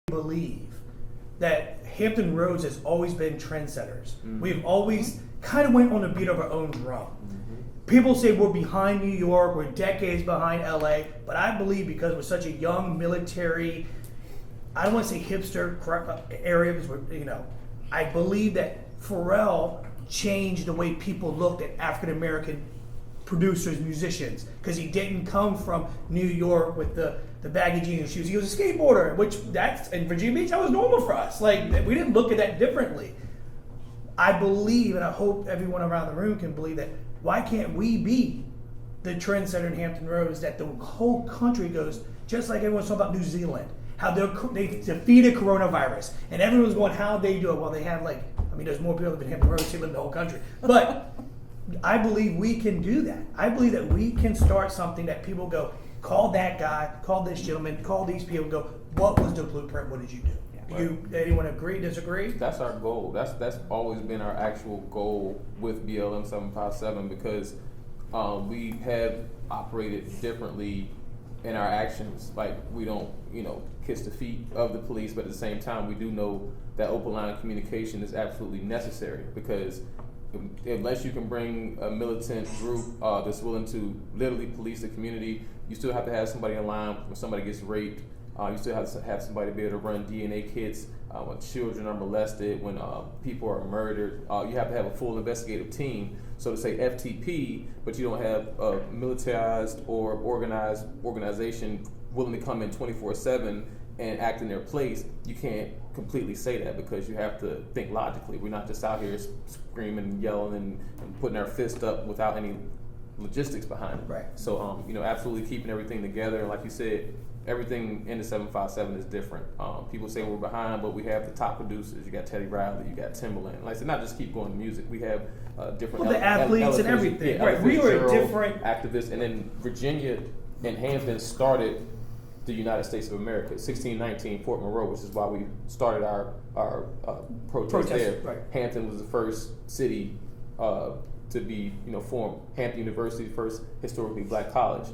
believe that Hampton Roads has always been trendsetters. We've always kind of went on the beat of our own drum. People say we're behind New York, we're decades behind LA, but I believe because we're such a young military, I don't want to say hipster area, because we're, I believe that Pharrell changed the way people looked at African American producers, musicians, because he didn't come from New York with the baggy jeans shoes. He was a skateboarder, which that's in Virginia Beach, that was normal for us. Like, we didn't look at that differently. I believe, and I hope everyone around the room can believe that, why can't we be the trendsetter in Hampton Roads that the whole country goes, just like everyone's talking about New Zealand, how they defeated coronavirus, and everyone's going, how they do it? Well, they have there's more people in Hampton Roads than the whole country. But I believe we can do that. I believe that we can start something that people go, call that guy, call this gentleman, call these people, and go, what was the blueprint? What did you do? Anyone agree, disagree? That's our goal. That's always been our actual goal with BLM 757, because we have operated differently in our actions. Like, we don't, kiss the feet of the police, but at the same time, we do know that open line of communication is absolutely necessary, because unless you can bring a militant group that's willing to literally police the community, you still have to have somebody in line when somebody gets raped. You still have to have somebody be able to run DNA kits when children are molested, when people are murdered. You have to have a full investigative team. So to say FTP, but you don't have a militarized or organized organization willing to come in 24/7 and act in their place, you can't completely say that, because you have to think logically. We're not just out here screaming and yelling and putting our fist up without any logistics behind it. Right. So, absolutely keeping everything together. And like you said, everything in the 757 is different. People say we're behind, but we have the top producers. You got Teddy Riley, you got Timbaland. Like I said, not just keep going to music. We have different the athletes and everything. Yeah, right. We were a different activists. And then Virginia and Hampton started the United States of America, 1619 Fort Monroe, which is why we started our protest there. Right. Hampton was the first city to be formed. Hampton University, first historically black college.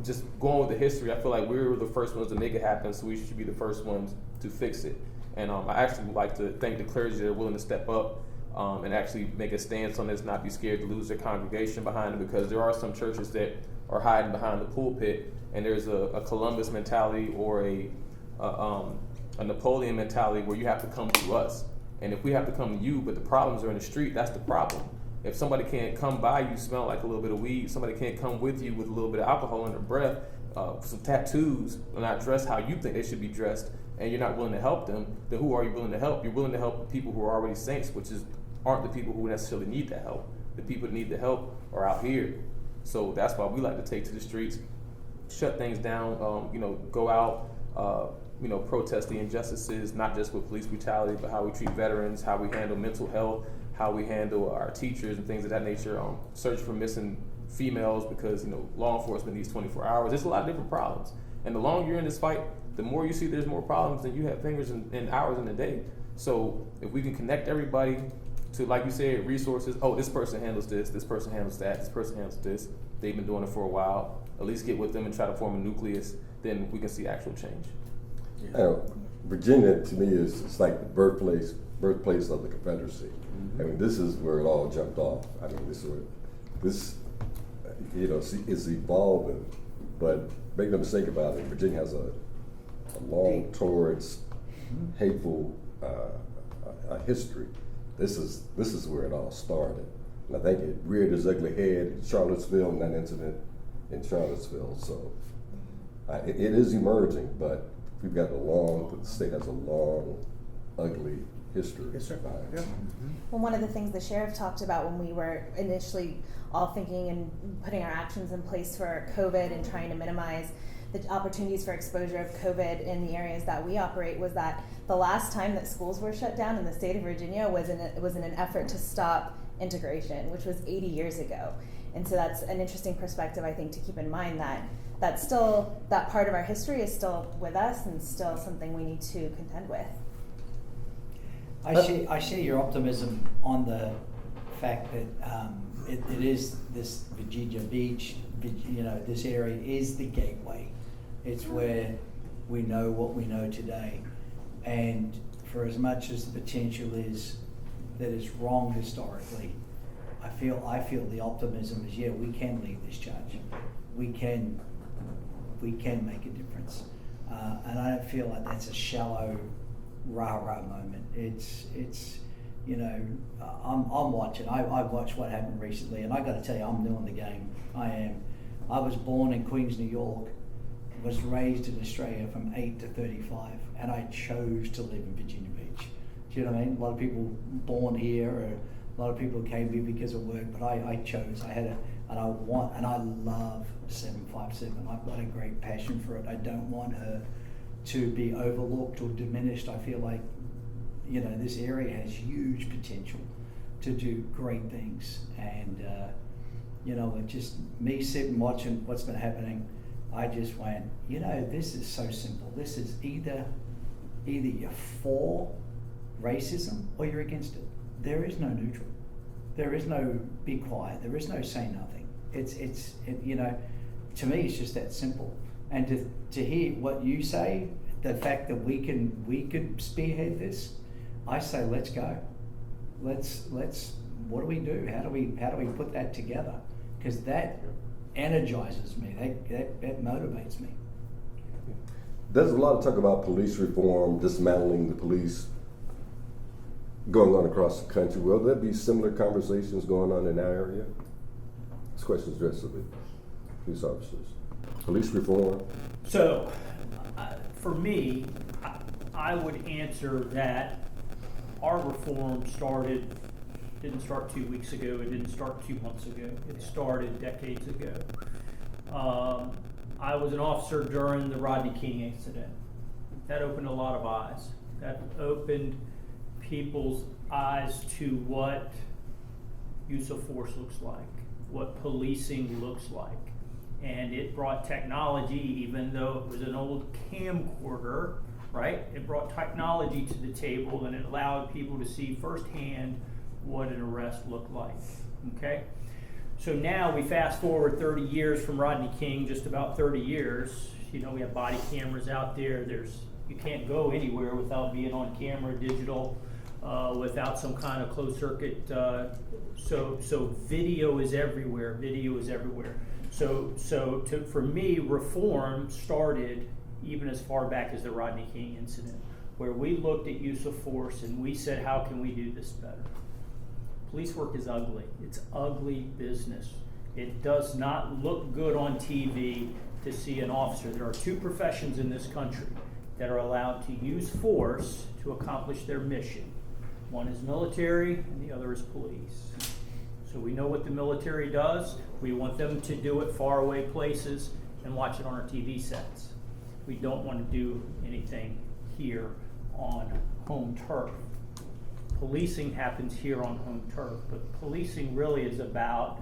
Just going with the history, I feel like we were the first ones to make it happen, so we should be the first ones to fix it. And I actually would like to thank the clergy that are willing to step up and actually make a stance on this, not be scared to lose their congregation behind it, because there are some churches that are hiding behind the pulpit, and there's a Columbus mentality or a Napoleon mentality where you have to come to us. And if we have to come to you, but the problems are in the street, that's the problem. If somebody can't come by you smell like a little bit of weed, somebody can't come with you with a little bit of alcohol in their breath, some tattoos, and not dressed how you think they should be dressed, and you're not willing to help them, then who are you willing to help? You're willing to help the people who are already saints, which aren't the people who necessarily need the help. The people that need the help are out here. So that's why we like to take to the streets, shut things down, go out, protest the injustices, not just with police brutality, but how we treat veterans, how we handle mental health, how we handle our teachers and things of that nature, search for missing females, because law enforcement needs 24 hours. There's a lot of different problems. And the longer you're in this fight, the more you see there's more problems than you have fingers and hours in a day. So if we can connect everybody to, like you said, resources, this person handles this person handles that, this person handles this, they've been doing it for a while, at least get with them and try to form a nucleus, then we can see actual change. Yeah. Virginia, to me, it's like the birthplace of the Confederacy. I mean, this is where it all jumped off. I mean, this is evolving, but make no mistake about it, Virginia has a long towards hateful history. This is where it all started. And I think it reared its ugly head in Charlottesville, in that incident in Charlottesville. So it is emerging, but the state has a long, ugly history. Yes, sir. Yeah. Well, one of the things the sheriff talked about when we were initially all thinking and putting our actions in place for COVID and trying to minimize the opportunities for exposure of COVID in the areas that we operate was that the last time that schools were shut down in the state of Virginia was in an effort to stop integration, which was 80 years ago. And so that's an interesting perspective, I think, to keep in mind, that still, that part of our history is still with us and still something we need to contend with. I see your optimism on the fact that it is this Virginia Beach, this area is the gateway. It's where we know what we know today. And for as much as the potential is that it's wrong historically, I feel the optimism is, yeah, we can lead this charge. We can make a difference. And I don't feel like that's a shallow rah-rah moment. It's you know, I'm watching. I've watched what happened recently, and I got to tell you, I'm new in the game. I am. I was born in Queens, New York, was raised in Australia from 8 to 35, and I chose to live in Virginia Beach. Do you know what I mean? A lot of people born here, or a lot of people came here because of work, but I chose. And I love 757. I've got a great passion for it. I don't want her to be overlooked or diminished. I feel like, you know, this area has huge potential to do great things. And, you know, it just me sitting watching what's been happening, I just went, you know, this is so simple. This is either you're for racism or you're against it. There is no neutral. There is no be quiet. There is no say nothing. It's you know, to me, it's just that simple. And to hear what you say, the fact that we could spearhead this, I say let's go. Let's what do we do? How do we put that together? Because that energizes me. That motivates me. There's a lot of talk about police reform, dismantling the police, going on across the country. Will there be similar conversations going on in our area? This question is addressed to the police officers. Police reform. So, for me, I would answer that our reform didn't start 2 weeks ago, it didn't start 2 months ago, it started decades ago. I was an officer during the Rodney King incident. That opened a lot of eyes. That opened people's eyes to what use of force looks like, what policing looks like. And it brought technology, even though it was an old camcorder, right? It brought technology to the table, and it allowed people to see firsthand what an arrest looked like, okay? So now we fast forward 30 years from Rodney King, just about 30 years. You know, we have body cameras out there. You can't go anywhere without being on camera, digital, without some kind of closed circuit. So video is everywhere. For me, reform started even as far back as the Rodney King incident, where we looked at use of force and we said, how can we do this better? Police work is ugly. It's ugly business. It does not look good on TV to see an officer. There are two professions in this country that are allowed to use force to accomplish their mission. One is military and the other is police. So we know what the military does. We want them to do it far away places and watch it on our TV sets. We don't want to do anything here on home turf. Policing happens here on home turf, but policing really is about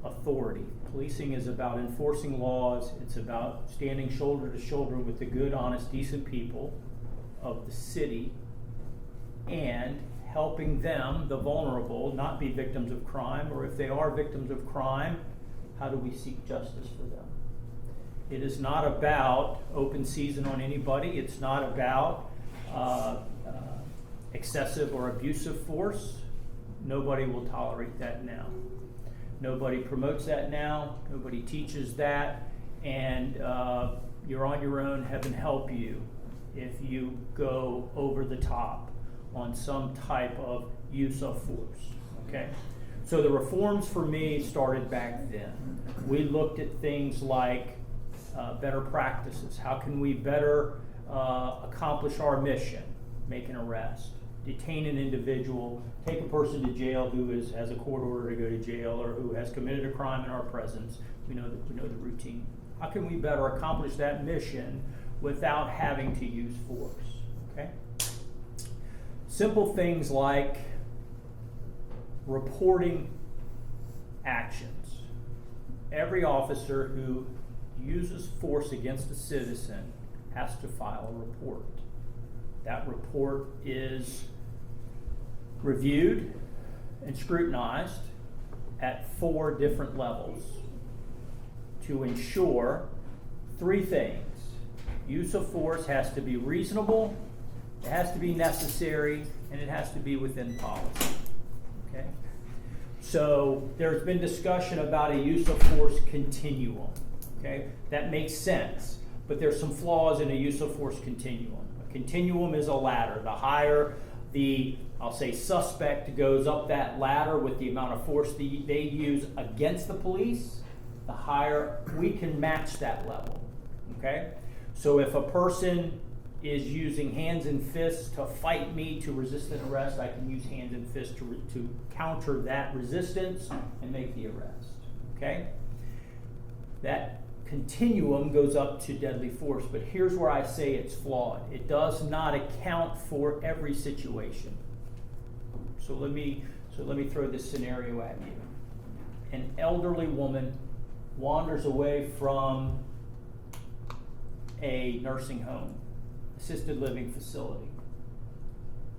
authority. Policing is about enforcing laws. It's about standing shoulder to shoulder with the good, honest, decent people of the city and helping them, the vulnerable, not be victims of crime, or if they are victims of crime, how do we seek justice for them? It is not about open season on anybody. It's not about excessive or abusive force. Nobody will tolerate that now. Nobody promotes that now. Nobody teaches that. And you're on your own. Heaven help you if you go over the top on some type of use of force. Okay? So the reforms for me started back then. We looked at things like better practices. How can we better accomplish our mission? Make an arrest, detain an individual, take a person to jail who has a court order to go to jail or who has committed a crime in our presence. We know the routine. How can we better accomplish that mission without having to use force? Okay. Simple things like reporting actions. Every officer who uses force against a citizen has to file a report. That report is reviewed and scrutinized at 4 different levels to ensure 3 things. Use of force has to be reasonable, It has to be necessary, and it has to be within policy. Okay? So there's been discussion about a use of force continuum. Okay? That makes sense, but there's some flaws in a use of force continuum. A continuum is a ladder. The higher the, I'll say, suspect goes up that ladder with the amount of force they use against the police, the higher we can match that level. Okay? So if a person is using hands and fists to fight me to resist an arrest, I can use hands and fists to counter that resistance and make the arrest. Okay? That continuum goes up to deadly force, but here's where I say it's flawed. It does not account for every situation. So let me throw this scenario at you. An elderly woman wanders away from a nursing home, assisted living facility.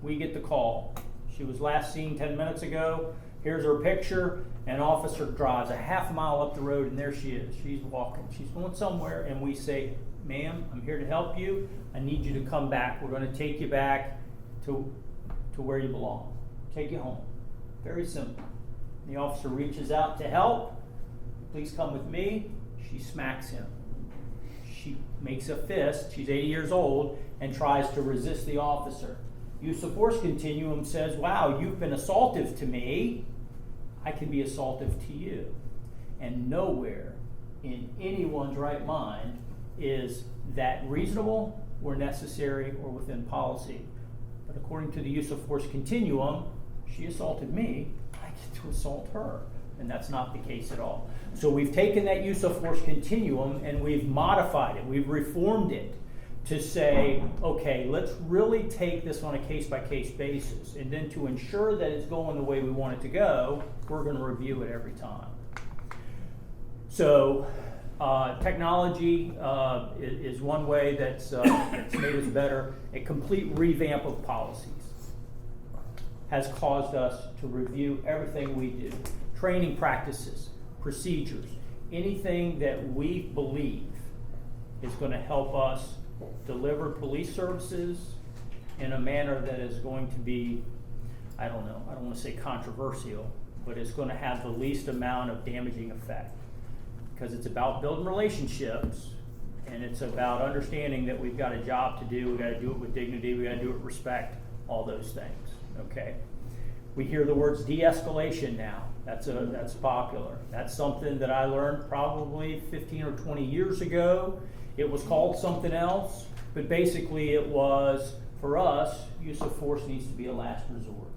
We get the call. She was last seen 10 minutes ago. Here's her picture. An officer drives a half mile up the road, and there she is. She's walking. She's going somewhere, and we say, ma'am, I'm here to help you. I need you to come back. We're going to take you back to where you belong. Take you home. Very simple. The officer reaches out to help. Please come with me. She smacks him. She makes a fist. She's 80 years old and tries to resist the officer. Use of force continuum says, wow, you've been assaultive to me. I can be assaultive to you. And nowhere in anyone's right mind is that reasonable or necessary or within policy. But according to the use of force continuum, she assaulted me, I get to assault her. And that's not the case at all. So we've taken that use of force continuum and we've modified it. We've reformed it to say, okay, let's really take this on a case-by-case basis. And then to ensure that it's going the way we want it to go, we're going to review it every time. So technology is one way that's made us better. A complete revamp of policies has caused us to review everything we do. Training practices, procedures, anything that we believe is going to help us deliver police services in a manner that is going to be, I don't want to say controversial, but it's going to have the least amount of damaging effect. Because it's about building relationships, and it's about understanding that we've got a job to do, we've got to do it with dignity, we've got to do it with respect, all those things, okay? We hear the words de-escalation now. That's popular. That's something that I learned probably 15 or 20 years ago. It was called something else, but basically it was, for us, use of force needs to be a last resort.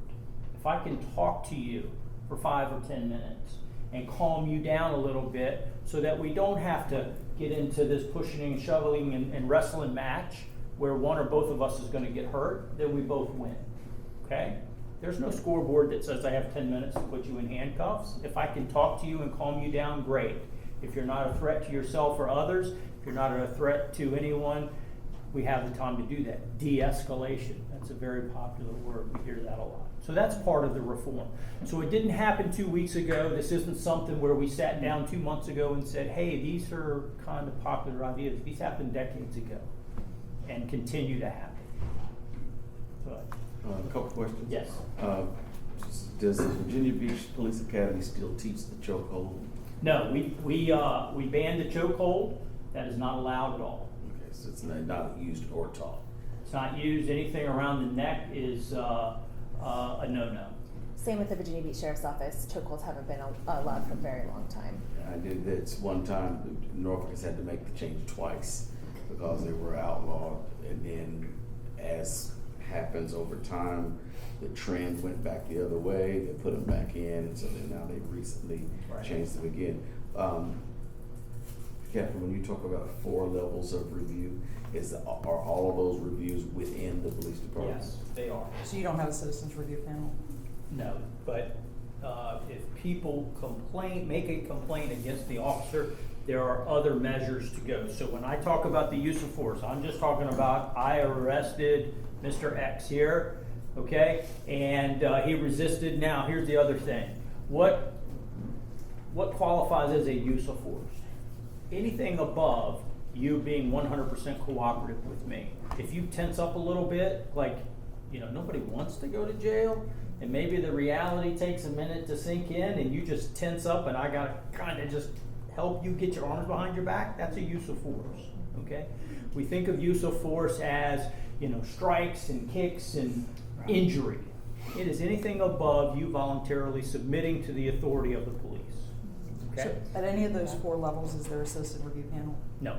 If I can talk to you for 5 or 10 minutes and calm you down a little bit so that we don't have to get into this pushing and shoveling and wrestling match where one or both of us is going to get hurt, then we both win, okay? There's no scoreboard that says I have 10 minutes to put you in handcuffs. If I can talk to you and calm you down, great. If you're not a threat to yourself or others, if you're not a threat to anyone, we have the time to do that. De-escalation, that's a very popular word. We hear that a lot. So that's part of the reform. So it didn't happen 2 weeks ago. This isn't something where we sat down 2 months ago and said, hey, these are kind of popular ideas. These happened decades ago and continue to happen. So, a couple questions. yes. Does the Virginia Beach Police Academy still teach the chokehold? No, we banned the chokehold. That is not allowed at all. Okay, so it's not used or taught. It's not used. Anything around the neck is a no-no. Same with the Virginia Beach Sheriff's Office. Chokeholds haven't been allowed for a very long time. I did this one time. Norfolk has had to make the change twice because they were outlawed, and then as happens over time, the trend went back the other way. They put them back in, and so then now they've recently changed them again. Captain, when you talk about 4 levels of review, are all of those reviews within the police department? Yes, they are. So you don't have a citizens review panel? No, but if people make a complaint against the officer, there are other measures to go. So when I talk about the use of force, I'm just talking about I arrested Mr. X here, okay? And he resisted. Now, here's the other thing. What qualifies as a use of force? Anything above you being 100% cooperative with me. If you tense up a little bit, like, nobody wants to go to jail, and maybe the reality takes a minute to sink in, and you just tense up, and I gotta kind of just help you get your arms behind your back, that's a use of force, okay? We think of use of force as, strikes and kicks and injury. It is anything above you voluntarily submitting to the authority of the police, okay? So at any of those 4 levels, is there a citizen review panel? No.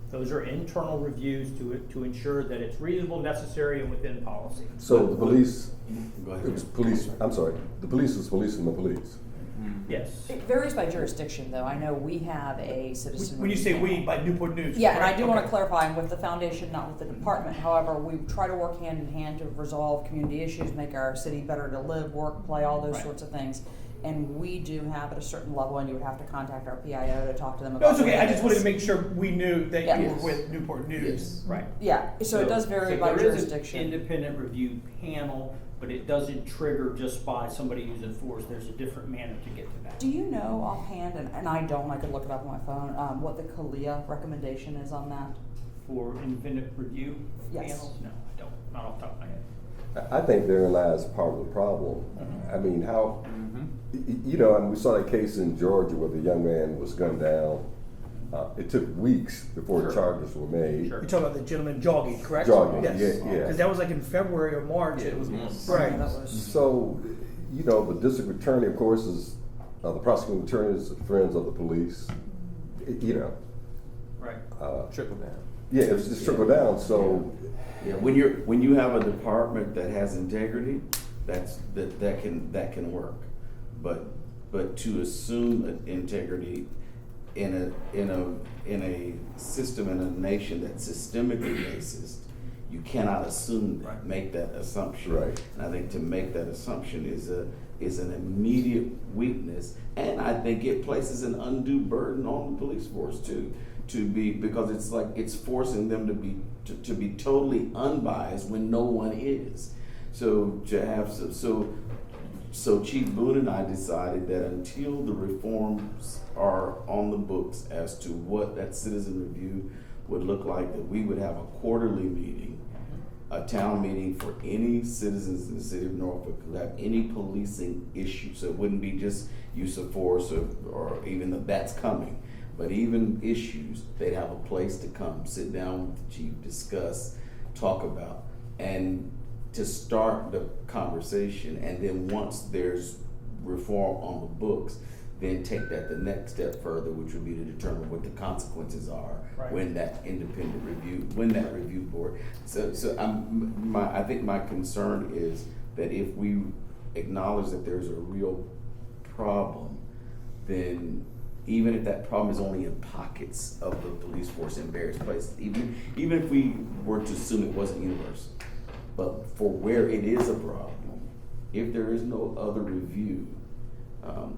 Those are internal reviews to ensure that it's reasonable, necessary, and within policy. So the police, Go it ahead. was police, I'm sorry, the police is policing the police. Yes. It varies by jurisdiction, though. I know we have a citizen When you review say we, panel. by Newport News. Yeah, and I correct? do want to Okay. clarify, I'm with the foundation, not with the department. However, we try to work hand in hand to resolve community issues, make our city better to live, work, play, all those Right. sorts of things. And we do have at a certain level, and you would have to contact our PIO to talk to them No, about. it's okay. what I it just wanted is. to make sure we knew that you Yes. were with Newport News. Yes. Right. Yeah, so it does vary by there is an jurisdiction. independent review panel, but it doesn't trigger just by somebody using force. There's a different manner to get to that. Do you know offhand, and I don't, I could look it up on my phone, what the CALIA recommendation is on that? For independent review Yes. panels? No, I don't. Not off the top of my head. I think therein lies part of the problem. I mean, how, and we saw that case in Georgia where the young man was gunned down. It took weeks before Sure. charges were made. Sure. You're talking about the gentleman jogging, correct? Jogging, Yes. yeah. Because that was like in February or March. Yeah, it was months. Right. That was, So, the district attorney, of course, is, the prosecuting attorney is friends of the police. Right. Trickle down. Yeah, it's just trickle down, so. Yeah, when you have a department that has integrity, that can work. But to assume integrity in a system in a nation that's systemically racist, you cannot assume that, make that assumption. Right. And I think to make that assumption is an immediate weakness, and I think it places an undue burden on the police force too, because it's like it's forcing them to be totally unbiased when no one is. So Chief Boone and I decided that until the reforms are on the books as to what that citizen review would look like, that we would have a quarterly meeting, a town meeting for any citizens in the city of Norfolk who have any policing issues. So it wouldn't be just use of force or even that's coming, but even issues, they'd have a place to come, sit down with the chief, discuss, talk about, and to start the conversation. And then once there's reform on the books, then take that the next step further, which would be to determine what the consequences are Right. when that review board. So I think my concern is that if we acknowledge that there's a real problem, then even if that problem is only in pockets of the police force in various places, even if we were to assume it wasn't universal, but for where it is a problem, if there is no other review,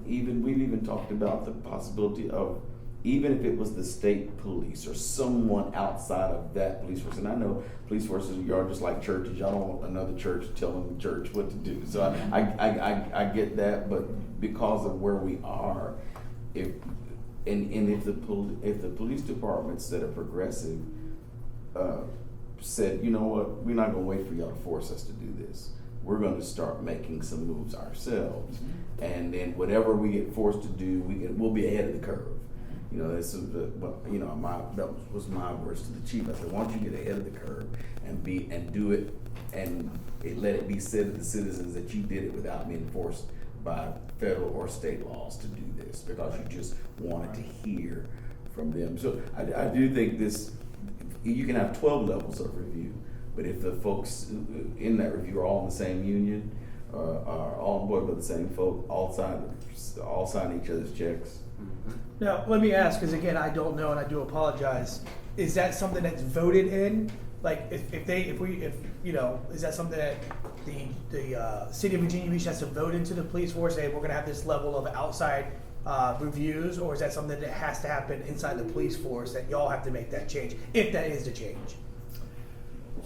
we've even talked about the possibility of, even if it was the state police or someone outside of that police force, and I know police forces, y'all just like churches, y'all don't want another church telling the church what to do. So I get that, but because of where we are, if the police departments that are progressive said, you know what, we're not gonna wait for y'all to force us to do this. We're gonna start making some moves ourselves, and then whatever we get forced to do, we'll be ahead of the curve. That was my words to the chief. I said, why don't you get ahead of the curve and do it, and let it be said to the citizens that you did it without being forced by federal or state laws to do this, because you just wanted to hear from them. So I do think you can have 12 levels of review, but if the folks in that review are all in the same union, are all on board with the same folk, all sign each other's checks. Now, let me ask, because again, I don't know, and I do apologize. Is that something that's voted in? Like, is that something that the city of Virginia Beach has to vote into the police force? Say we're going to have this level of outside reviews, or is that something that has to happen inside the police force that y'all have to make that change, if that is the change?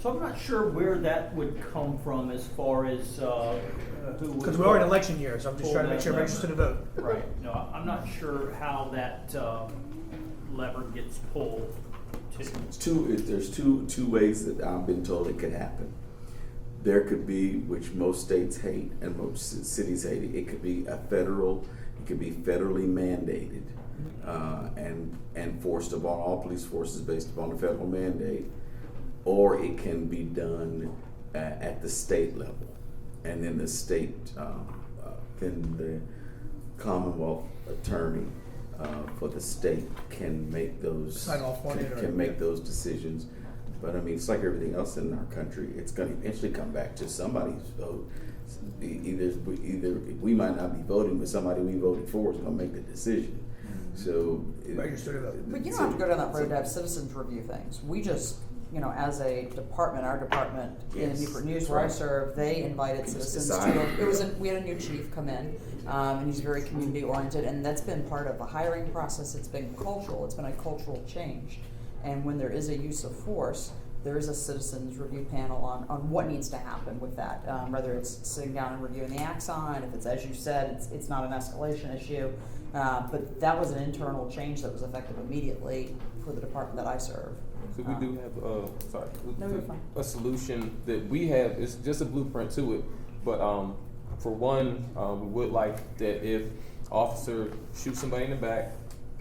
So I'm not sure where that would come from as far as who would. Because we are in election year, so I'm just trying to make sure everybody's interested to vote. Right. No, I'm not sure how that lever gets pulled too. There's two ways that I've been told it could happen. There could be, which most states hate and most cities hate it. It could be it could be federally mandated and enforced upon all police forces based upon a federal mandate, or it can be done at the state level, and then the state, then the Commonwealth attorney for the state can make those Sign off on it, or- can make those decisions. But I mean, it's like everything else in our country. It's going to eventually come back to somebody's vote. Either we might not be voting, but somebody we voted for is going to make the decision. So, Registered vote. But you don't have to go down that road to have citizens review things. We just, as a department, our department in Yes, Newport News that's where I right. serve, they invited citizens decided. we had a new chief come in, and he's very community oriented, and that's been part of the hiring process. It's been cultural. It's been a cultural change. And when there is a use of force, there is a citizens review panel on what needs to happen with that, whether it's sitting down and reviewing the axon, if it's, as you said, it's not an escalation issue. But that was an internal change that was effective immediately for the department that I serve. So we do have, No, you're fine. a solution that we have. It's just a blueprint to it. But for one, we would like that if officer shoots somebody in the back,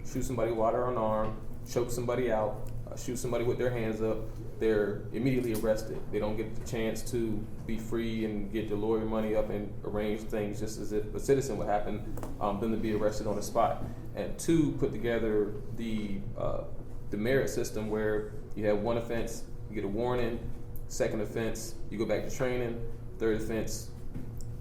shoot somebody water on arm, choke somebody out, shoot somebody with their hands up, they're immediately arrested. They don't get the chance to be free and get the lawyer money up and arrange things just as if a citizen would happen, them to be arrested on the spot. And two, put together the merit system where you have one offense, you get a warning, second offense, you go back to training, third offense,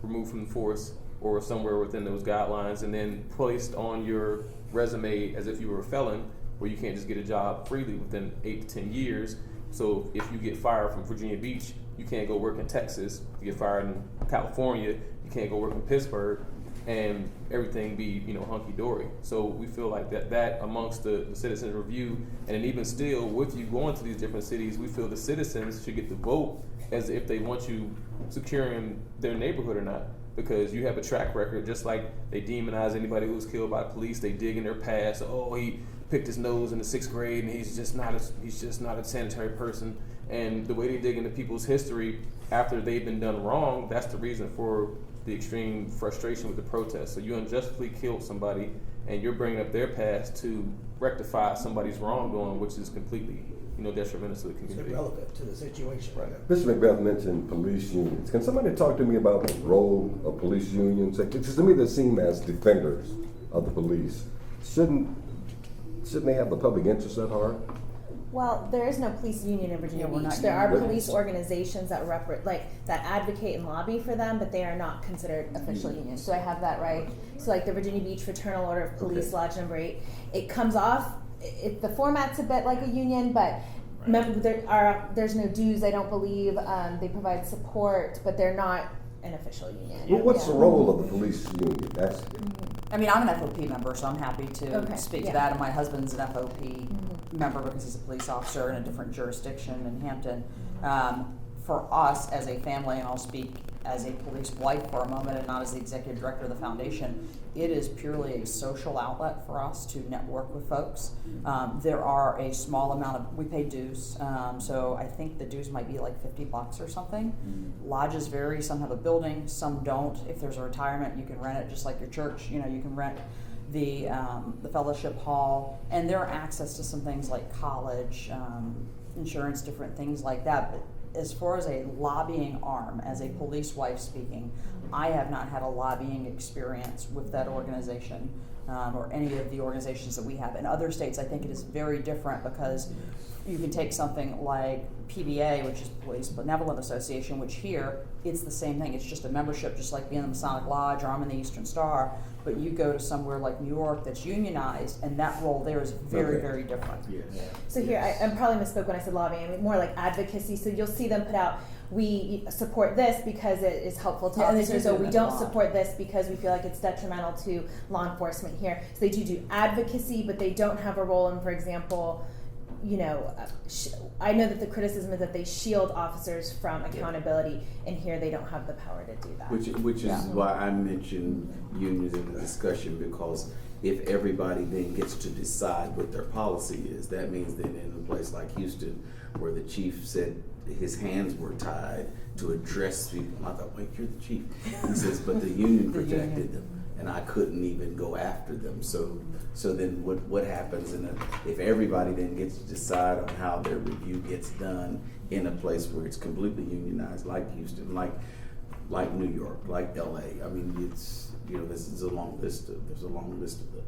removed from the force or somewhere within those guidelines, and then placed on your resume as if you were a felon, where you can't just get a job freely within 8 to 10 years. So if you get fired from Virginia Beach, you can't go work in Texas. You get fired in California, you can't go work in Pittsburgh, and everything be hunky-dory. So we feel like that amongst the citizens review, and then even still with you going to these different cities, we feel the citizens should get to vote as if they want you securing their neighborhood or not. Because you have a track record, just like they demonize anybody who was killed by police. They dig in their past. Oh, he picked his nose in the 6th grade, and he's just not a sanitary person. And the way they dig into people's history after they've been done wrong, that's the reason for the extreme frustration with the protest. So you unjustly killed somebody, and you're bringing up their past to rectify somebody's wrongdoing, which is completely detrimental to the It's community. irrelevant to the situation. Right. Bishop Macbeth mentioned police unions. Can somebody talk to me about the role of police unions? Because to me, they seem as defenders of the police. Shouldn't they have the public interest at heart? Well, there is no police union in Virginia Yeah, we're Beach. not There are unionized. police organizations that that advocate and lobby for them, but they are not considered official unions. So I have that right. So like the Virginia Beach Fraternal Order of Police, Okay. Lodge Number 8, it comes off. The format's a bit like a union, but remember there's no dues. I don't believe they provide support, but they're not an official union. Well, what's the Yeah. role of the police union? That's I mean, I'm an FOP member, so I'm happy to Okay, speak yeah. to that. And my husband's an FOP member because he's a police officer in a different jurisdiction in Hampton. For us as a family, and I'll speak as a police wife for a moment and not as the executive director of the foundation, it is purely a social outlet for us to network with folks. There are a small amount of, we pay dues, so I think the dues might be like $50 or something. Lodges vary, some have a building, some don't. If there's a retirement, you can rent it just like your church, you can rent the fellowship hall, and there are access to some things like college, insurance, different things like that. But as far as a lobbying arm, as a police wife speaking, I have not had a lobbying experience with that organization or any of the organizations that we have. In other states, I think it is very different because you can take something like PBA, which is Police Benevolent Association, which here, it's the same thing. It's just a membership, just like being in the Masonic Lodge or I'm in the Eastern Star. But you go to somewhere like New York that's unionized, and that role there is very, Okay. very different. Yes. So here, I probably misspoke when I said lobbying. I mean more like advocacy. So you'll see them put out, we support this because it is helpful to Yeah, they do officers, or do we that a don't lot. support this because we feel like it's detrimental to law enforcement here. So they do advocacy, but they don't have a role in, for example, I know that the criticism is that they shield officers from accountability, and here they don't have the power to do that. Which is why I mentioned unions in the discussion, because if everybody then gets to decide what their policy is, that means that in a place like Houston, where the chief said his hands were tied to address people, I thought, wait, you're the chief. He says, but the union protected them, and I couldn't even go after them. So then what happens if everybody then gets to decide on how their review gets done in a place where it's completely unionized, like Houston, like New York, like LA? I mean, it's, this is a long list of them.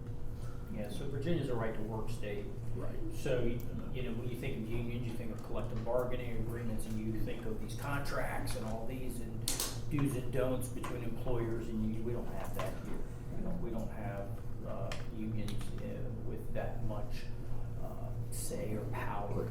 Yeah, so Virginia's a right to work state. Right. So, when you think of unions, you think of collective bargaining agreements, and you think of these contracts and all these and do's and don'ts between employers and unions. We don't have that here. We don't have unions with that much say or power.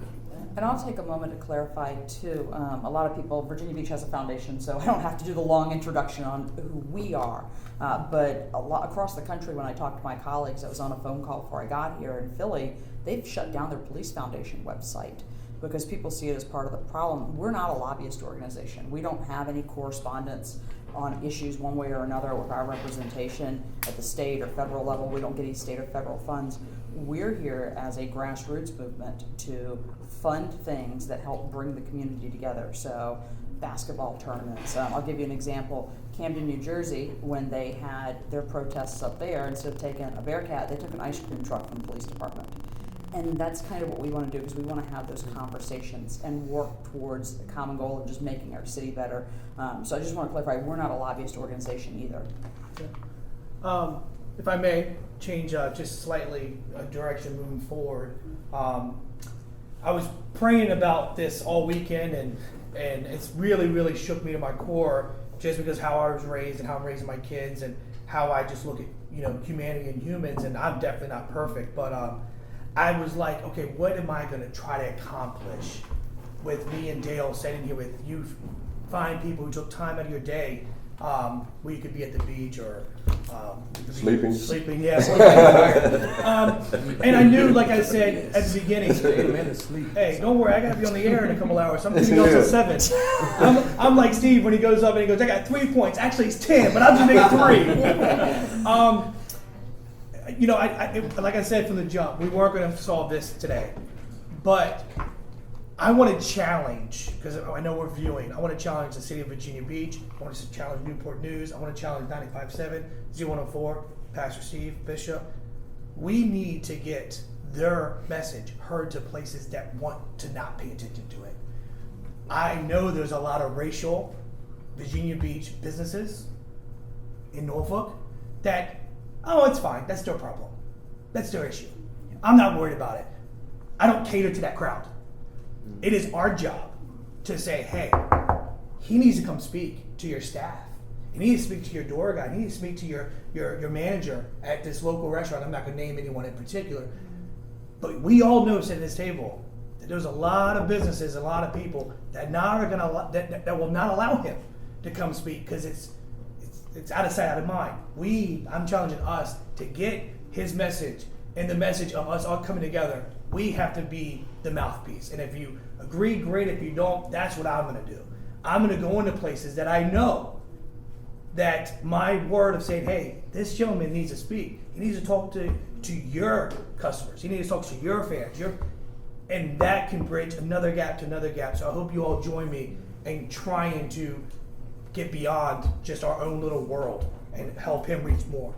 And I'll take a moment to clarify too. A lot of people, Virginia Beach has a foundation, so I don't have to do the long introduction on who we are. But a lot across the country, when I talk to my colleagues, I was on a phone call before I got here in Philly, they've shut down their police foundation website because people see it as part of the problem. We're not a lobbyist organization. We don't have any correspondence on issues one way or another with our representation at the state or federal level. We don't get any state or federal funds. We're here as a grassroots movement to fund things that help bring the community together. So basketball tournaments. I'll give you an example. Camden, New Jersey, when they had their protests up there, instead of taking a Bearcat, they took an ice cream truck from the police department. And that's kind of what we want to do, because we want to have those conversations and work towards the common goal of just making our city better. So I just want to clarify, we're not a lobbyist organization either. If I may change just slightly direction moving forward, I was praying about this all weekend, and it's really shook me to my core, just because how I was raised and how I'm raising my kids and how I just look at humanity and humans. And I'm definitely not perfect, but I was like, okay, what am I going to try to accomplish with me and Dale sitting here with you fine people who took time out of your day where you could be at the beach or sleeping, yeah. And I knew, like I said at the beginning, hey, don't worry, I got to be on the air in a couple hours. I'm going to go till 7. I'm like Steve when he goes up and he goes, I got 3 points. Actually, it's 10, but I'm just making 3. Like I said from the jump, we weren't going to solve this today, but I want to challenge, because I know we're viewing, I want to challenge the city of Virginia Beach. I want to challenge Newport News. I want to challenge 95.7, 0104, Pastor Steve, Bishop. We need to get their message heard to places that want to not pay attention to it. I know there's a lot of racial Virginia Beach businesses in Norfolk that, oh, it's fine. That's their problem. That's their issue. I'm not worried about it. I don't cater to that crowd. It is our job to say, hey, he needs to come speak to your staff. He needs to speak to your door guy. He needs to speak to your manager at this local restaurant. I'm not going to name anyone in particular. But we all know sitting at this table that there's a lot of businesses, a lot of people that that will not allow him to come speak because it's out of sight, out of mind. I'm challenging us to get his message and the message of us all coming together. We have to be the mouthpiece. And if you agree, great. If you don't, that's what I'm going to do. I'm going to go into places that I know that my word of saying, hey, this gentleman needs to speak. He needs to talk to your customers. He needs to talk to your fans. And that can bridge another gap to another gap. So I hope you all join me in trying to get beyond just our own little world and help him reach more.